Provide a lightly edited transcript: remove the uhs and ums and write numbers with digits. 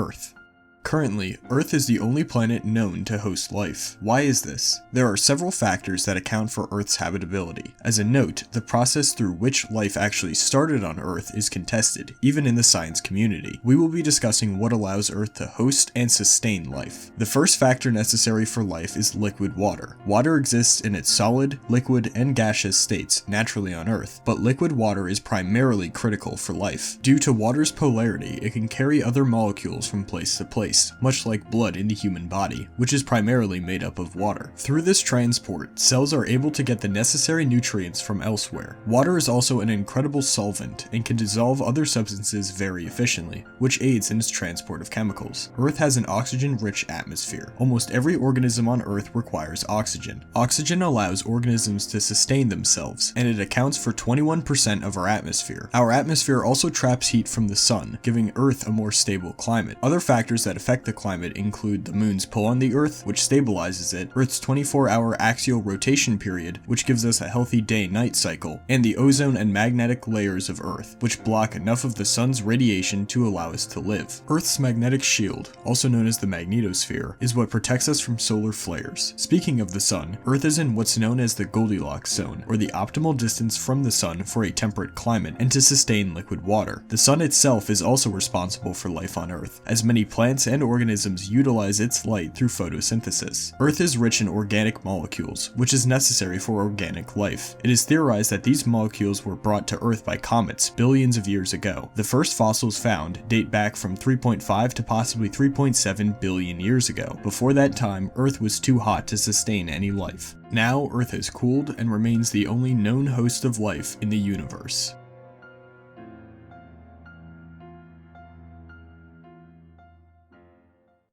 Earth. Currently, Earth is the only planet known to host life. Why is this? There are several factors that account for Earth's habitability. As a note, the process through which life actually started on Earth is contested, even in the science community. We will be discussing what allows Earth to host and sustain life. The first factor necessary for life is liquid water. Water exists in its solid, liquid, and gaseous states naturally on Earth, but liquid water is primarily critical for life. Due to water's polarity, it can carry other molecules from place to place, much like blood in the human body, which is primarily made up of water. Through this transport, cells are able to get the necessary nutrients from elsewhere. Water is also an incredible solvent and can dissolve other substances very efficiently, which aids in its transport of chemicals. Earth has an oxygen-rich atmosphere. Almost every organism on Earth requires oxygen. Oxygen allows organisms to sustain themselves, and it accounts for 21% of our atmosphere. Our atmosphere also traps heat from the sun, giving Earth a more stable climate. Other factors that affect the climate include the moon's pull on the Earth, which stabilizes it, Earth's 24-hour axial rotation period, which gives us a healthy day-night cycle, and the ozone and magnetic layers of Earth, which block enough of the sun's radiation to allow us to live. Earth's magnetic shield, also known as the magnetosphere, is what protects us from solar flares. Speaking of the sun, Earth is in what's known as the Goldilocks Zone, or the optimal distance from the sun for a temperate climate and to sustain liquid water. The sun itself is also responsible for life on Earth, as many plants and organisms utilize its light through photosynthesis. Earth is rich in organic molecules, which is necessary for organic life. It is theorized that these molecules were brought to Earth by comets billions of years ago. The first fossils found date back from 3.5 to possibly 3.7 billion years ago. Before that time, Earth was too hot to sustain any life. Now, Earth has cooled and remains the only known host of life in the universe.